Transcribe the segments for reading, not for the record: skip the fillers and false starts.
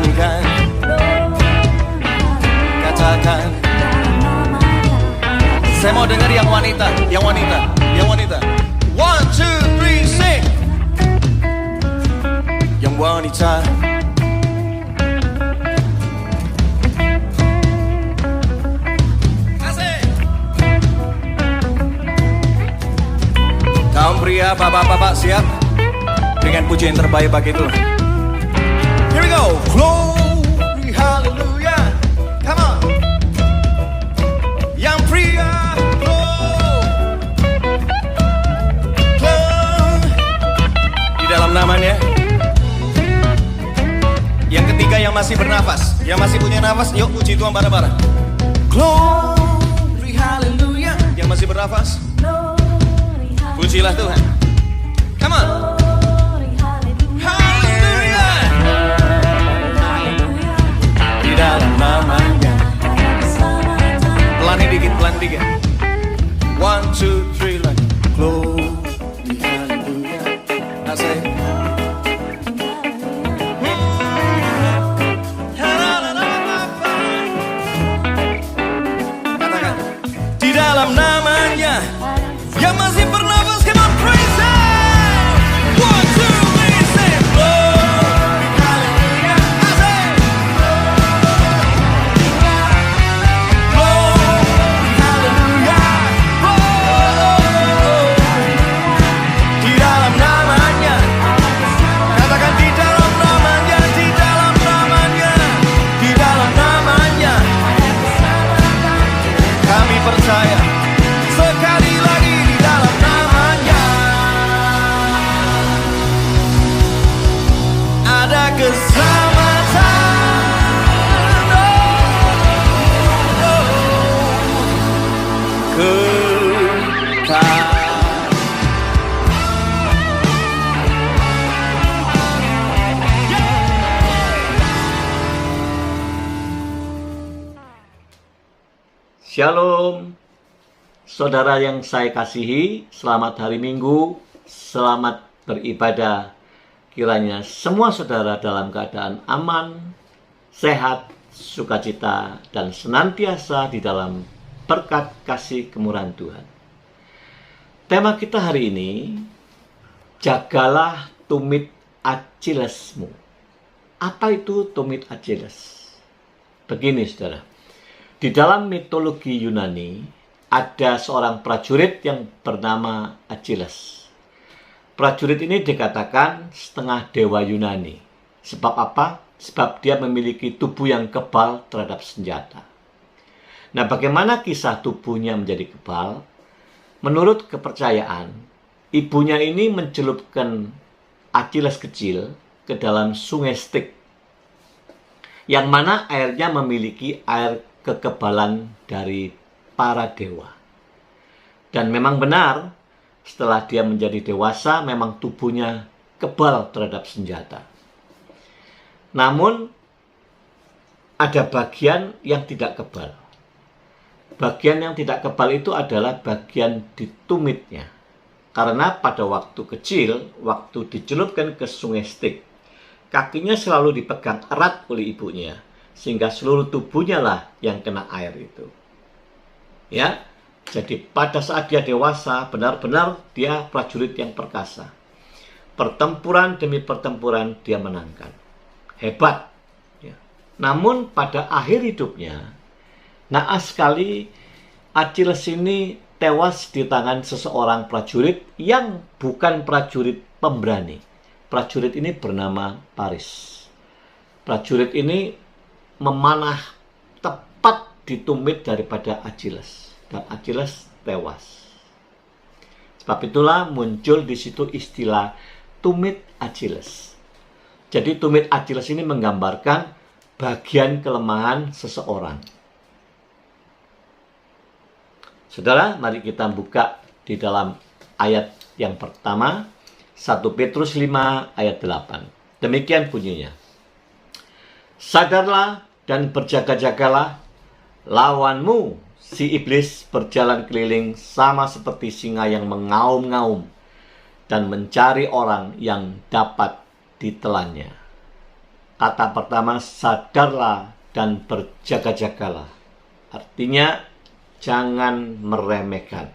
nyanyikan, katakan. Saya mau dengar yang wanita, yang wanita, yang wanita. 1, 2, 3, sing. Yang wanita. Asik. Kaum pria, bapak-bapak siap dengan pujian terbaik bagi Tuhan. Here we go. Glory, hallelujah. Come on. Yang pria, di dalam namanya. Yang ketiga yang masih bernafas, yang masih punya nafas, yuk puji Tuhan bareng-bareng. Glory, hallelujah. Yang masih bernafas, pujilah Tuhan. Come on. Hallelujah. Di dalam namanya. Pelan dikit, pelan dikit. 1, 2, 3 lagi. Glory, hallelujah. Asik. Katakan. Di dalam namanya yang masih bernafas, come on, praise Him. 1, 2, 3, say glory, hallelujah. Asik. Glory, hallelujah. Oh. Di dalam namanya. Katakan di dalam namanya, di dalam namanya, di dalam namanya. Kami percaya. Sekali lagi di dalam namanya ada keselamatan. Kekal. Shalom, saudara yang saya kasihi, selamat hari Minggu, selamat beribadah. Kiranya semua saudara dalam keadaan aman, sehat, sukacita, dan senantiasa di dalam berkat kasih kemurahan Tuhan. Tema kita hari ini, jagalah tumit Achillesmu. Apa itu tumit Achilles? Begini saudara. Di dalam mitologi Yunani, ada seorang prajurit yang bernama Achilles. Prajurit ini dikatakan setengah dewa Yunani. Sebab apa? Sebab dia memiliki tubuh yang kebal terhadap senjata. Nah, bagaimana kisah tubuhnya menjadi kebal? Menurut kepercayaan, ibunya ini mencelupkan Achilles kecil ke dalam sungai Styx, yang mana airnya memiliki air kekebalan dari para dewa. Dan memang benar, setelah dia menjadi dewasa, memang tubuhnya kebal terhadap senjata. Namun, ada bagian yang tidak kebal. Bagian yang tidak kebal itu adalah bagian di tumitnya. Karena pada waktu kecil, waktu dicelupkan ke sungai Styx, kakinya selalu dipegang erat oleh ibunya, sehingga seluruh tubuhnya lah yang kena air itu. Ya, jadi pada saat dia dewasa, benar-benar dia prajurit yang perkasa. Pertempuran demi pertempuran dia menangkan. Hebat. Ya. Namun pada akhir hidupnya, naas sekali Achilles ini tewas di tangan seseorang prajurit yang bukan prajurit pemberani. Prajurit ini bernama Paris. Prajurit ini memanah tepat di tumit daripada Achilles, dan Achilles tewas. Sebab itulah muncul di situ istilah tumit Achilles. Jadi tumit Achilles ini menggambarkan bagian kelemahan seseorang. Saudara, mari kita buka di dalam ayat yang pertama, 1 Petrus 5 ayat 8. Demikian bunyinya. Sadarlah dan berjaga-jagalah, lawanmu si iblis berjalan keliling sama seperti singa yang mengaum-ngaum dan mencari orang yang dapat ditelannya. kata pertama, sadarlah dan berjaga-jagalah. Artinya, jangan meremehkan.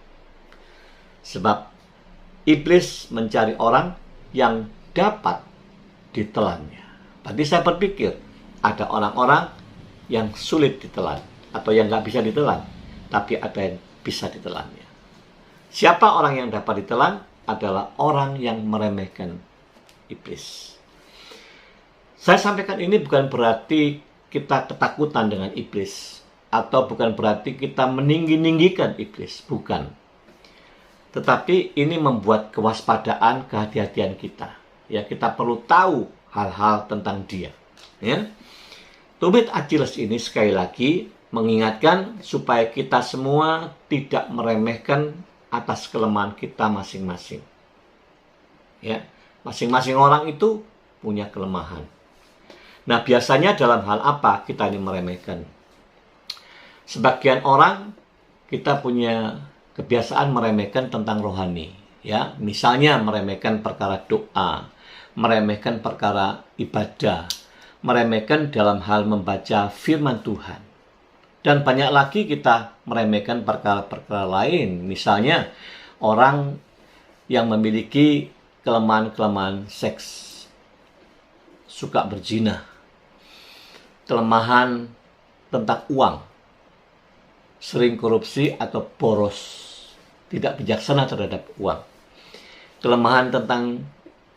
Sebab iblis mencari orang yang dapat ditelannya. Tadi saya berpikir, ada orang-orang yang sulit ditelan, atau yang nggak bisa ditelan, tapi ada yang bisa ditelannya. Siapa orang yang dapat ditelan? Adalah orang yang meremehkan iblis. Saya sampaikan ini bukan berarti kita ketakutan dengan iblis, atau bukan berarti kita meninggi-ninggikan iblis, bukan. Tetapi ini membuat kewaspadaan, kehati-hatian kita. Ya, kita perlu tahu hal-hal tentang dia. Ya. Tumit Achilles ini sekali lagi mengingatkan supaya kita semua tidak meremehkan atas kelemahan kita masing-masing. Ya, masing-masing orang itu punya kelemahan. Nah, biasanya dalam hal apa kita ini meremehkan? Sebagian orang kita punya kebiasaan meremehkan tentang rohani, ya. Misalnya meremehkan perkara doa, meremehkan perkara ibadah, meremehkan dalam hal membaca firman Tuhan. Dan banyak lagi kita meremehkan perkara-perkara lain. Misalnya orang yang memiliki kelemahan-kelemahan seks, suka berzina, kelemahan tentang uang, sering korupsi atau boros, tidak bijaksana terhadap uang, kelemahan tentang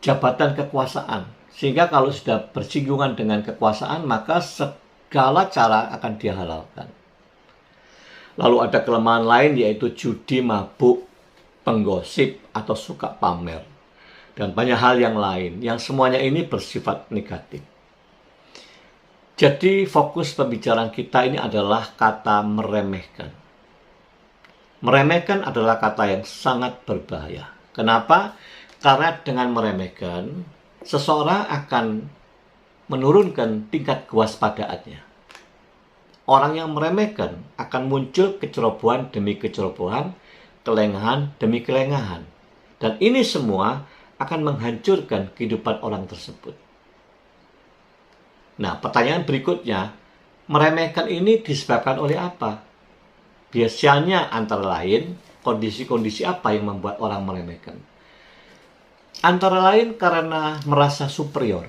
jabatan kekuasaan, sehingga kalau sudah bersinggungan dengan kekuasaan, maka segala cara akan dia halalkan. Lalu ada kelemahan lain, yaitu judi, mabuk, penggosip, atau suka pamer, dan banyak hal yang lain, yang semuanya ini bersifat negatif. Jadi fokus pembicaraan kita ini adalah kata meremehkan. Meremehkan adalah kata yang sangat berbahaya. Kenapa? Karena dengan meremehkan, seseorang akan menurunkan tingkat kewaspadaannya. Orang yang meremehkan akan muncul kecerobohan demi kecerobohan, kelengahan demi kelengahan. Dan ini semua akan menghancurkan kehidupan orang tersebut. Nah, pertanyaan berikutnya, meremehkan ini disebabkan oleh apa? Biasanya antara lain, kondisi-kondisi apa yang membuat orang meremehkan? Antara lain karena merasa superior.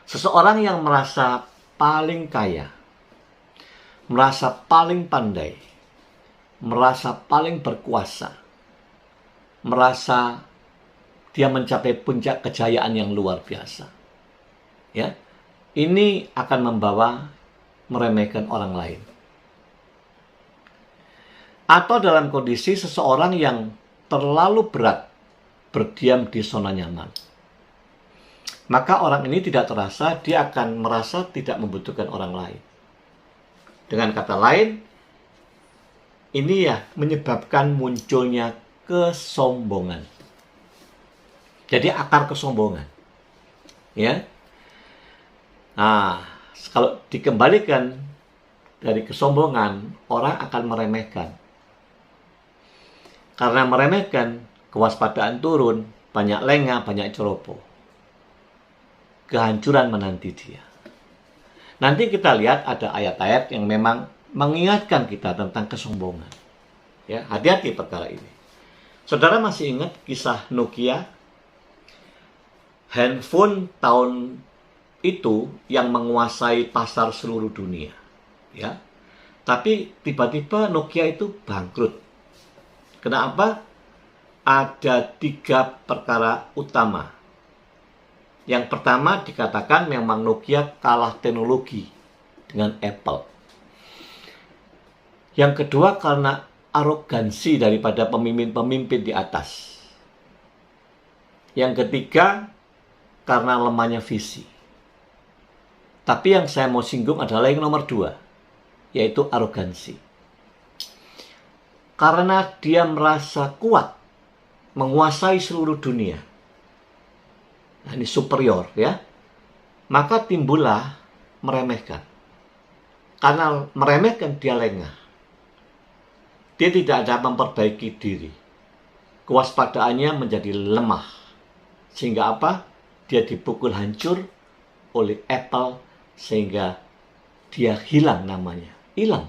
Seseorang yang merasa paling kaya, merasa paling pandai, merasa paling berkuasa, merasa dia mencapai puncak kejayaan yang luar biasa. Ya, ini akan membawa meremehkan orang lain. Atau dalam kondisi seseorang yang terlalu berat berdiam di zona nyaman, maka orang ini tidak terasa, dia akan merasa tidak membutuhkan orang lain. Dengan kata lain, ini ya menyebabkan munculnya kesombongan. Jadi akar kesombongan. Ya. Nah, kalau dikembalikan dari kesombongan, orang akan meremehkan. Karena meremehkan, kewaspadaan turun, banyak lengah, banyak ceroboh. Kehancuran menanti dia. Nanti kita lihat ada ayat-ayat yang memang mengingatkan kita tentang kesombongan. Ya, hati-hati perkara ini. Saudara masih ingat kisah Nokia? Handphone tahun itu yang menguasai pasar seluruh dunia. Ya. Tapi tiba-tiba Nokia itu bangkrut. Kenapa? Ada 3 perkara utama. Yang pertama dikatakan memang Nokia kalah teknologi dengan Apple. Yang kedua karena arogansi daripada pemimpin-pemimpin di atas. Yang ketiga karena lemahnya visi. Tapi yang saya mau singgung adalah yang nomor 2, yaitu arogansi. Karena dia merasa kuat, menguasai seluruh dunia. Nah, ini superior ya. Maka timbullah meremehkan. Karena meremehkan dia lengah. Dia tidak ada memperbaiki diri. Kewaspadaannya menjadi lemah. Sehingga apa? Dia dipukul hancur oleh Apple sehingga dia hilang namanya. Hilang.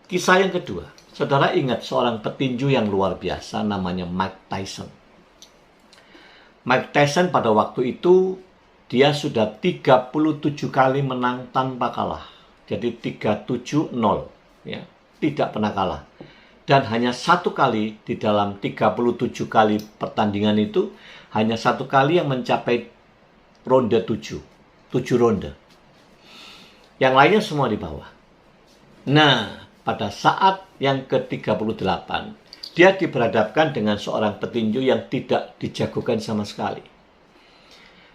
Kisah yang kedua, saudara ingat seorang petinju yang luar biasa namanya Mike Tyson. Mike Tyson pada waktu itu dia sudah 37 kali menang tanpa kalah. Jadi 37-0, ya, tidak pernah kalah. Dan hanya satu kali di dalam 37 kali pertandingan itu, hanya satu kali yang mencapai ronde 7 ronde. Yang lainnya semua di bawah. Nah, pada saat yang ke-38, dia diberhadapkan dengan seorang petinju yang tidak dijagokan sama sekali.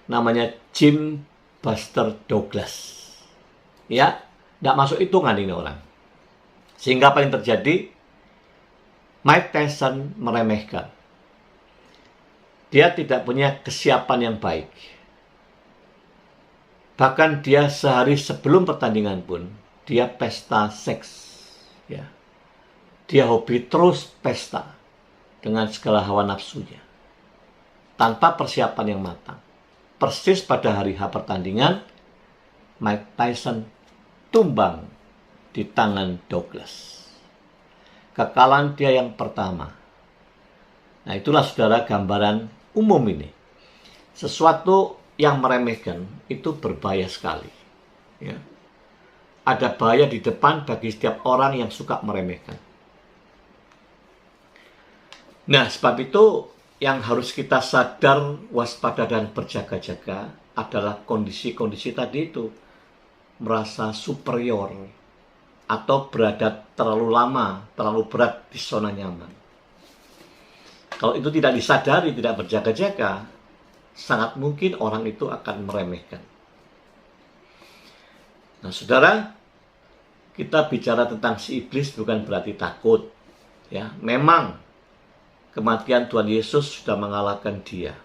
Namanya Jim Buster Douglas. Ya, tidak masuk hitungan ini orang. Sehingga apa yang terjadi? Mike Tyson meremehkan. Dia tidak punya kesiapan yang baik. Bahkan dia sehari sebelum pertandingan pun, dia pesta seks. Ya. Dia hobi terus pesta dengan segala hawa nafsunya. Tanpa persiapan yang matang. Persis pada hari H pertandingan, Mike Tyson tumbang di tangan Douglas. Kekalahan dia yang pertama. Nah, itulah saudara gambaran umum ini. Sesuatu yang meremehkan itu berbahaya sekali. Ya. Ada bahaya di depan bagi setiap orang yang suka meremehkan. Nah, sebab itu yang harus kita sadar, waspada dan berjaga-jaga adalah kondisi-kondisi tadi itu. Merasa superior atau berada terlalu lama, terlalu berat di zona nyaman. Kalau itu tidak disadari, tidak berjaga-jaga, sangat mungkin orang itu akan meremehkan. Nah, saudara, kita bicara tentang si iblis bukan berarti takut. Ya, memang kematian Tuhan Yesus sudah mengalahkan dia.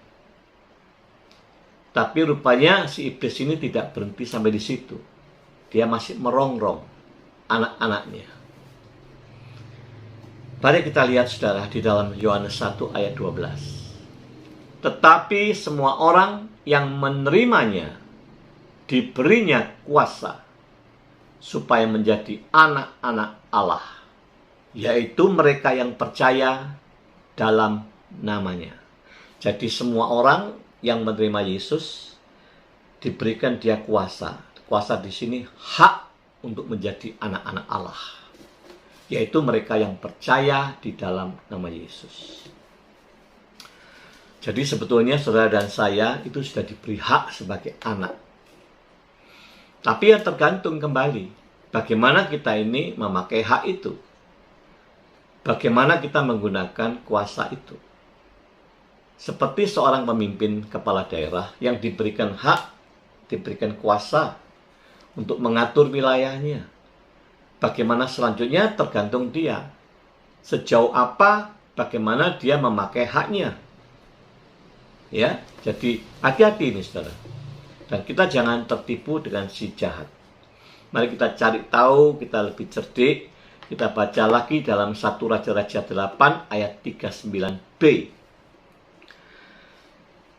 Tapi rupanya si iblis ini tidak berhenti sampai di situ. Dia masih merongrong anak-anaknya. Mari kita lihat saudara di dalam Yohanes 1 ayat 12. Tetapi semua orang yang menerimanya diberinya kuasa supaya menjadi anak-anak Allah, yaitu mereka yang percaya dalam namanya. Jadi semua orang yang menerima Yesus diberikan dia kuasa. Kuasa di sini hak untuk menjadi anak-anak Allah, yaitu mereka yang percaya di dalam nama Yesus. Jadi sebetulnya saudara dan saya itu sudah diberi hak sebagai anak. Tapi yang tergantung kembali, bagaimana kita ini memakai hak itu. Bagaimana kita menggunakan kuasa itu. Seperti seorang pemimpin kepala daerah yang diberikan hak, diberikan kuasa untuk mengatur wilayahnya. Bagaimana selanjutnya tergantung dia. Sejauh apa, bagaimana dia memakai haknya. Ya, jadi hati-hati ini saudara. Dan kita jangan tertipu dengan si jahat. Mari kita cari tahu, kita lebih cerdik. Kita baca lagi dalam 1 Raja-Raja 8 ayat 39b.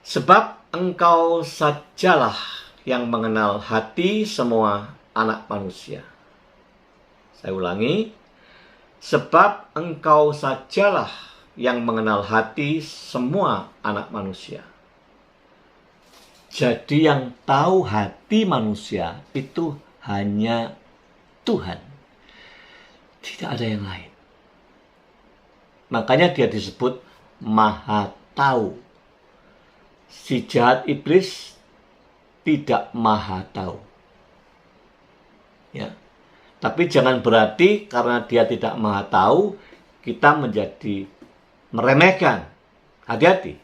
Sebab engkau sajalah yang mengenal hati semua anak manusia. Saya ulangi. Sebab engkau sajalah yang mengenal hati semua anak manusia. Jadi yang tahu hati manusia itu hanya Tuhan. Tidak ada yang lain. Makanya dia disebut Maha Tahu. Si jahat iblis tidak maha tahu. Ya. Tapi jangan berarti karena dia tidak maha tahu, kita menjadi meremehkan. Hati-hati.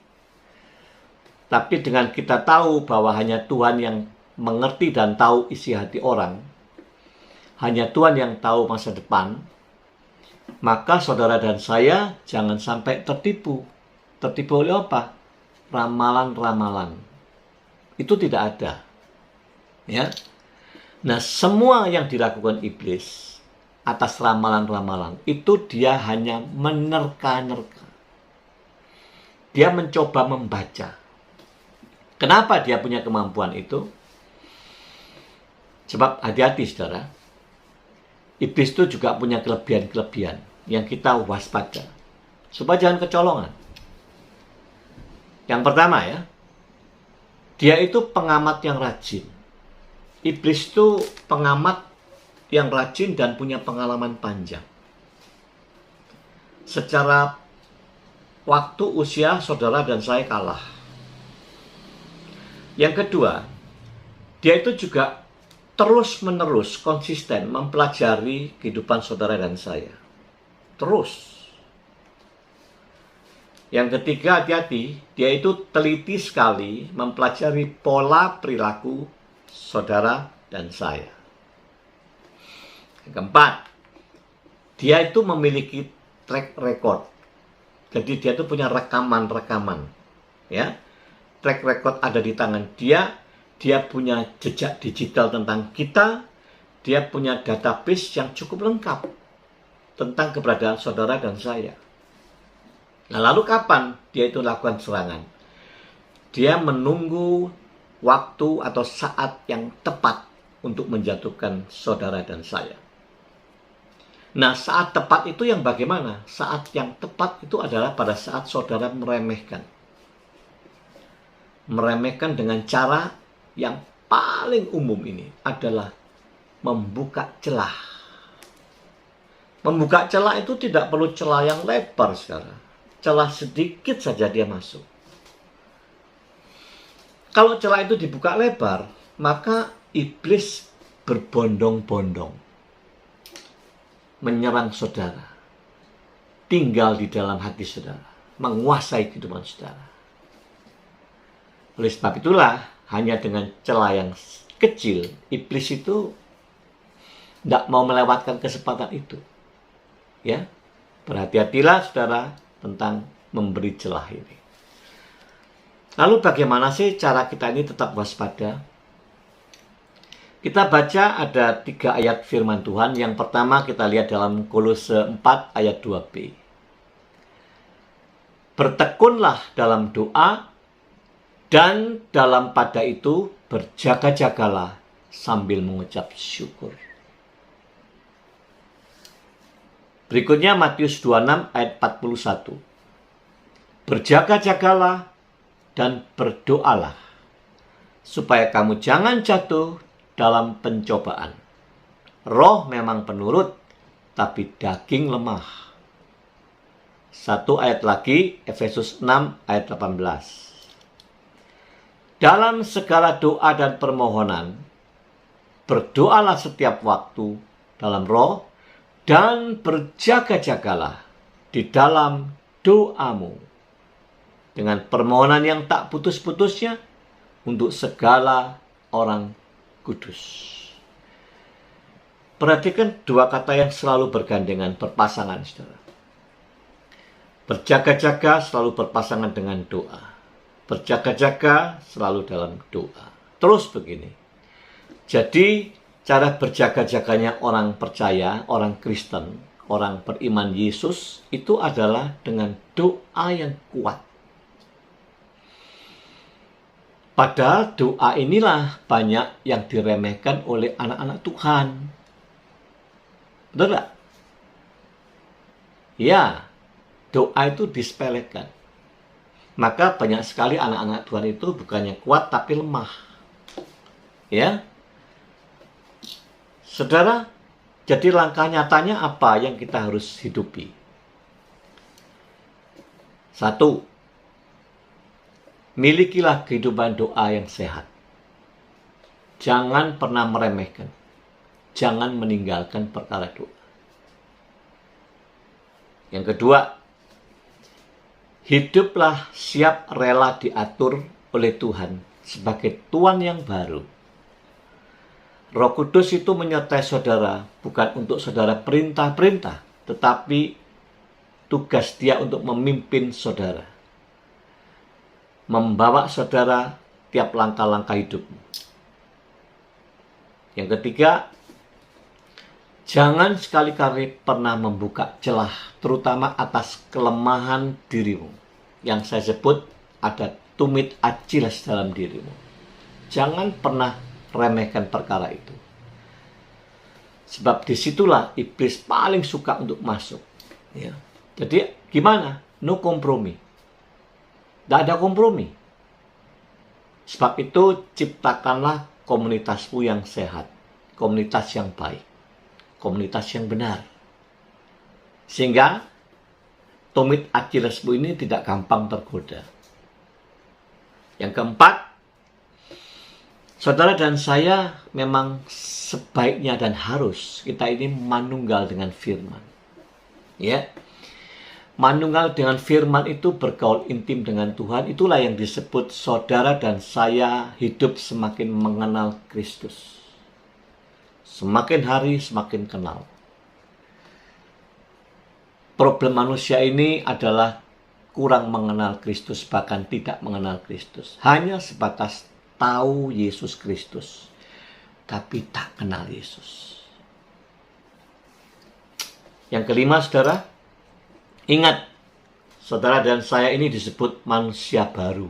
Tapi dengan kita tahu bahwa hanya Tuhan yang mengerti dan tahu isi hati orang, hanya Tuhan yang tahu masa depan, maka saudara dan saya jangan sampai tertipu. Tertipu oleh apa? Ramalan-ramalan. Itu tidak ada. Ya. Nah, semua yang dilakukan iblis atas ramalan-ramalan itu dia hanya menerka-nerka. Dia mencoba membaca. Kenapa dia punya kemampuan itu? Sebab hati-hati saudara, iblis itu juga punya kelebihan-kelebihan yang kita waspada, supaya jangan kecolongan. Yang pertama ya, dia itu pengamat yang rajin. Iblis itu pengamat yang rajin dan punya pengalaman panjang. Secara waktu, usia, saudara dan saya kalah. Yang kedua, dia itu juga terus-menerus konsisten mempelajari kehidupan saudara dan saya. Terus. Yang ketiga, hati-hati, dia itu teliti sekali mempelajari pola perilaku saudara dan saya. Yang keempat, dia itu memiliki track record. Jadi dia itu punya rekaman-rekaman. Ya. Track record ada di tangan dia. Dia punya jejak digital tentang kita. Dia punya database yang cukup lengkap tentang keberadaan saudara dan saya. Nah, lalu kapan dia itu lakukan serangan? Dia menunggu waktu atau saat yang tepat untuk menjatuhkan saudara dan saya. Nah, saat tepat itu yang bagaimana? Saat yang tepat itu adalah pada saat saudara meremehkan. Meremehkan dengan cara yang paling umum ini adalah membuka celah. Membuka celah itu tidak perlu celah yang lebar sekarang. Celah sedikit saja dia masuk. Kalau celah itu dibuka lebar, maka iblis berbondong-bondong menyerang saudara, tinggal di dalam hati saudara, menguasai kehidupan saudara. Oleh sebab itulah, hanya dengan celah yang kecil, iblis itu tidak mau melewatkan kesempatan itu. Ya, berhati-hatilah saudara tentang memberi celah ini. Lalu bagaimana sih cara kita ini tetap waspada? Kita baca ada 3 ayat firman Tuhan. Yang pertama kita lihat dalam Kolose 4 ayat 2b. Bertekunlah dalam doa, dan dalam pada itu berjaga-jagalah sambil mengucap syukur. Berikutnya Matius 26 ayat 41. Berjaga-jagalah dan berdoalah, supaya kamu jangan jatuh dalam pencobaan. Roh memang penurut, tapi daging lemah. 1 ayat lagi, Efesus 6 ayat 18. Dalam segala doa dan permohonan, berdoalah setiap waktu dalam roh, dan berjaga-jagalah di dalam doamu dengan permohonan yang tak putus-putusnya untuk segala orang kudus. Perhatikan 2 kata yang selalu bergandengan, berpasangan, saudara. Berjaga-jaga selalu berpasangan dengan doa. Berjaga-jaga selalu dalam doa. Terus begini. Jadi, cara berjaga-jaganya orang percaya, orang Kristen, orang beriman Yesus, itu adalah dengan doa yang kuat. Padahal doa inilah banyak yang diremehkan oleh anak-anak Tuhan. Betul tak? Ya, doa itu disepelekan. Maka banyak sekali anak-anak Tuhan itu bukannya kuat tapi lemah. Ya. Saudara, jadi langkah nyatanya apa yang kita harus hidupi? 1. Milikilah kehidupan doa yang sehat. Jangan pernah meremehkan. Jangan meninggalkan perkara doa. Yang kedua, hiduplah siap rela diatur oleh Tuhan sebagai Tuhan yang baru. Roh Kudus itu menyertai saudara bukan untuk saudara perintah-perintah, tetapi tugas dia untuk memimpin saudara, membawa saudara tiap langkah-langkah hidupmu. Yang ketiga, jangan sekali-kali pernah membuka celah, terutama atas kelemahan dirimu. Yang saya sebut ada tumit Achilles dalam dirimu. Jangan pernah remehkan perkara itu. Sebab disitulah iblis paling suka untuk masuk. Ya. Jadi gimana? No kompromi. Tidak ada kompromi. Sebab itu ciptakanlah komunitasmu yang sehat. Komunitas yang baik. Komunitas yang benar. Sehingga tumit Achillesmu ini tidak gampang tergoda. Yang keempat, saudara dan saya memang sebaiknya dan harus kita ini manunggal dengan firman. Ya. Manunggal dengan firman itu bergaul intim dengan Tuhan. Itulah yang disebut saudara dan saya hidup semakin mengenal Kristus. Semakin hari semakin kenal. Problem manusia ini adalah kurang mengenal Kristus, bahkan tidak mengenal Kristus. Hanya sebatas tahu Yesus Kristus, tapi tak kenal Yesus. Yang kelima, saudara, ingat, saudara dan saya ini disebut manusia baru.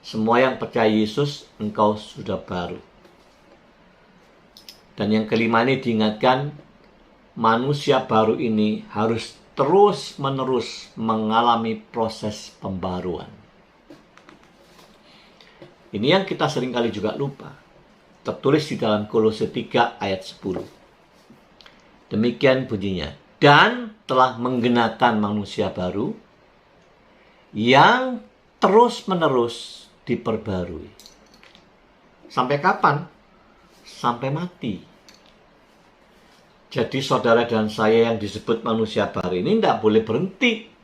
Semua yang percaya Yesus, engkau sudah baru. Dan yang kelima ini diingatkan, manusia baru ini harus terus-menerus mengalami proses pembaruan. Ini yang kita seringkali juga lupa. Tertulis di dalam Kolose 3 ayat 10. Demikian bunyinya. Dan telah menggenakan manusia baru yang terus-menerus diperbarui. Sampai kapan? Sampai mati. Jadi saudara dan saya yang disebut manusia baru ini tidak boleh berhenti.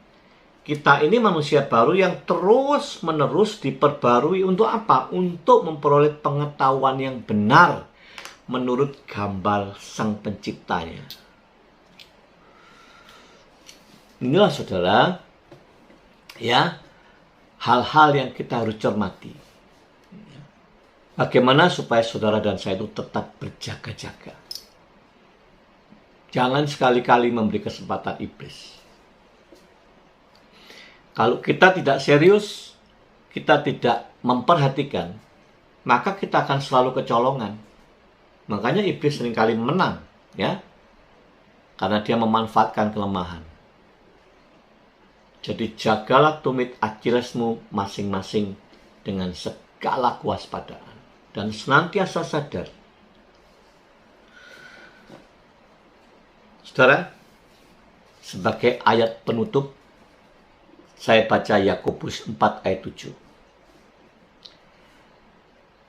Kita ini manusia baru yang terus-menerus diperbarui untuk apa? Untuk memperoleh pengetahuan yang benar menurut gambar Sang Penciptanya. Inilah saudara, ya, hal-hal yang kita harus cermati. Bagaimana supaya saudara dan saya itu tetap berjaga-jaga. Jangan sekali-kali memberi kesempatan iblis. Kalau kita tidak serius, kita tidak memperhatikan, maka kita akan selalu kecolongan. Makanya iblis seringkali menang, ya, karena dia memanfaatkan kelemahan. Jadi jagalah tumit Achillesmu masing-masing dengan segala kewaspadaan. Dan senantiasa sadar. Saudara, sebagai ayat penutup, saya baca Yakobus 4 ayat 7.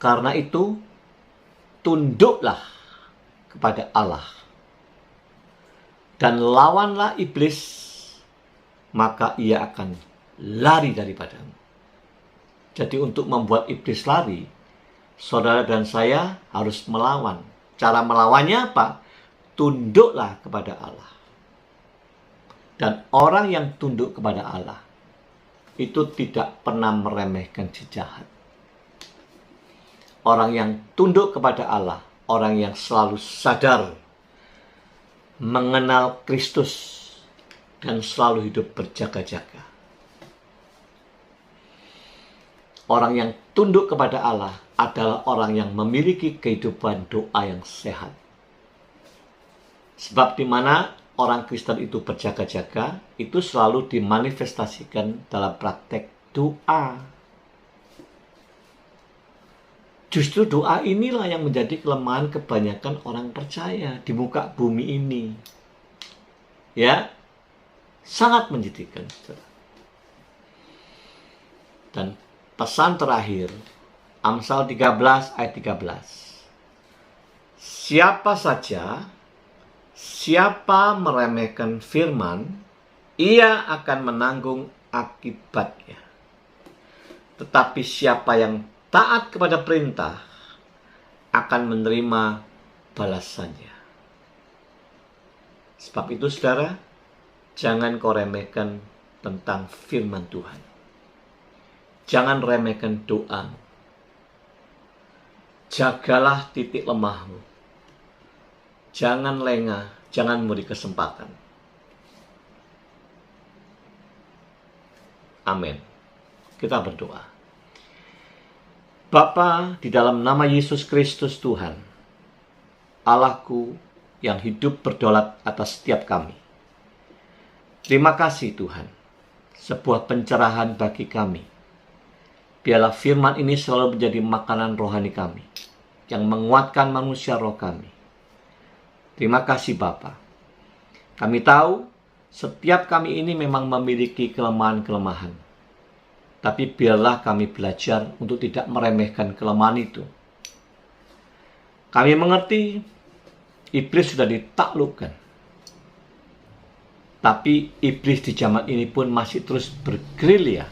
Karena itu, tunduklah kepada Allah. Dan lawanlah iblis, maka ia akan lari daripadamu. Jadi untuk membuat iblis lari, saudara dan saya harus melawan. Cara melawannya apa? Tunduklah kepada Allah. Dan orang yang tunduk kepada Allah itu tidak pernah meremehkan si jahat. Orang yang tunduk kepada Allah, orang yang selalu sadar mengenal Kristus dan selalu hidup berjaga-jaga. Orang yang tunduk kepada Allah adalah orang yang memiliki kehidupan doa yang sehat. Sebab di mana orang Kristen itu berjaga-jaga, itu selalu dimanifestasikan dalam praktek doa. Justru doa inilah yang menjadi kelemahan kebanyakan orang percaya di muka bumi ini. Ya, sangat menyedihkan. Dan pesan terakhir, Amsal 13 ayat 13. Siapa meremehkan firman, ia akan menanggung akibatnya. Tetapi siapa yang taat kepada perintah akan menerima balasannya. Sebab itu saudara, jangan kau remehkan tentang firman Tuhan. Jangan remehkan doa. Jagalah titik lemahmu. Jangan lengah, jangan memberi kesempatan. Amin. Kita berdoa. Bapa, di dalam nama Yesus Kristus Tuhan, Allahku yang hidup berdaulat atas setiap kami. Terima kasih Tuhan, sebuah pencerahan bagi kami. Biarlah firman ini selalu menjadi makanan rohani kami, yang menguatkan manusia roh kami. Terima kasih Bapa. Kami tahu setiap kami ini memang memiliki kelemahan-kelemahan. Tapi biarlah kami belajar untuk tidak meremehkan kelemahan itu. Kami mengerti iblis sudah ditaklukkan. Tapi iblis di zaman ini pun masih terus bergerilya.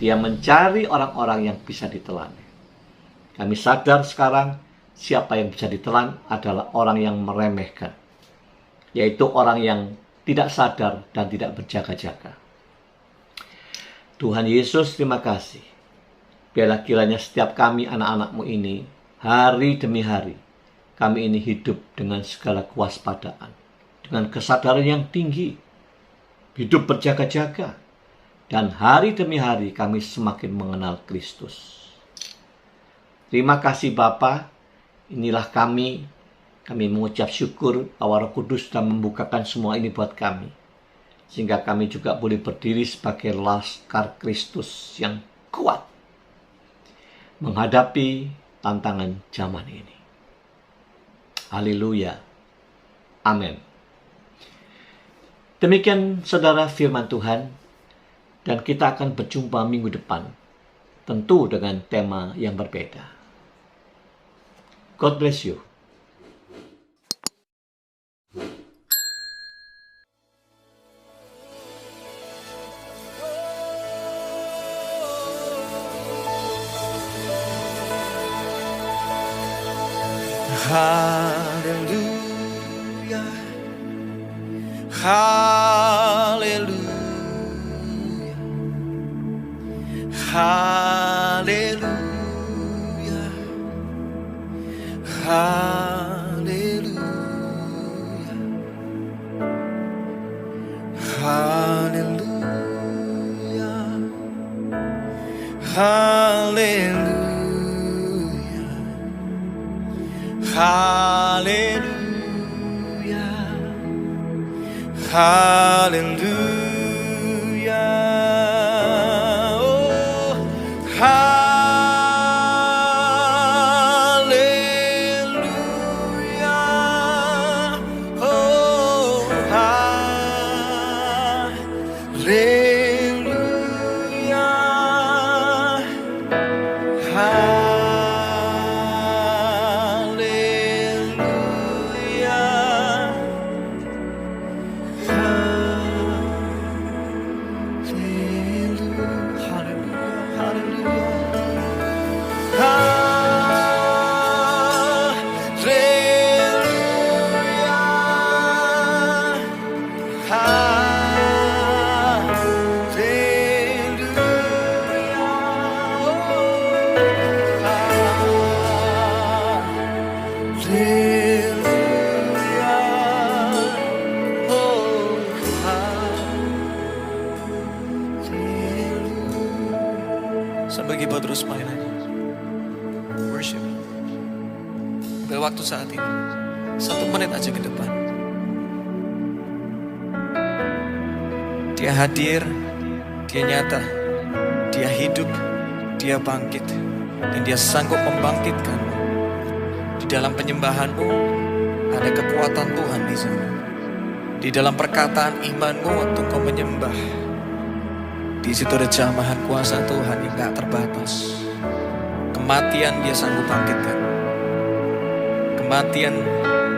Dia mencari orang-orang yang bisa ditelan. Kami sadar sekarang siapa yang bisa ditelan adalah orang yang meremehkan. Yaitu orang yang tidak sadar dan tidak berjaga-jaga. Tuhan Yesus, terima kasih. Biarlah kiranya setiap kami anak-anak-Mu ini, hari demi hari, kami ini hidup dengan segala kewaspadaan, dengan kesadaran yang tinggi, hidup berjaga-jaga, dan hari demi hari kami semakin mengenal Kristus. Terima kasih Bapa, inilah kami mengucap syukur bahwa Roh Kudus sudah membukakan semua ini buat kami. Sehingga kami juga boleh berdiri sebagai laskar Kristus yang kuat menghadapi tantangan zaman ini. Haleluya. Amin. Demikian saudara firman Tuhan, dan kita akan berjumpa minggu depan, tentu dengan tema yang berbeda. God bless you. Haleluya, haleluya, haleluya, haleluya, haleluya, haleluya. Haleluya, haleluya, oh, haleluya, oh, haleluya. Sampai kita terus main aja. Worship. Ambil waktu saat ini 1 menit aja ke depan. Dia hadir, dia nyata, dia hidup, dia bangkit, dan dia sanggup membangkitkan. Di dalam penyembahanmu ada kekuatan Tuhan di sana. Di dalam perkataan imanmu untuk kau menyembah, di situ ada jamahan kuasa Tuhan yang gak terbatas. Kematian dia sanggup bangkitkan. Kematian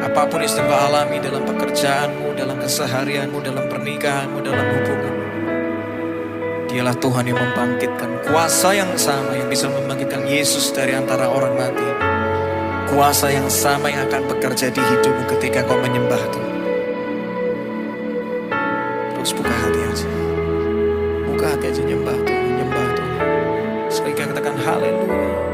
apapun yang sedang kau alami dalam pekerjaanmu, dalam keseharianmu, dalam pernikahanmu, dalam hubunganmu, Dialah Tuhan yang membangkitkan. Kuasa yang sama yang bisa membangkitkan Yesus dari antara orang mati. Kuasa yang sama yang akan bekerja di hidupmu ketika kau menyembah Tuhan. Terus buka hati aja. Buka hati aja, nyembah Tuhan, nyembah Tuhan. Sekali katakan haleluya.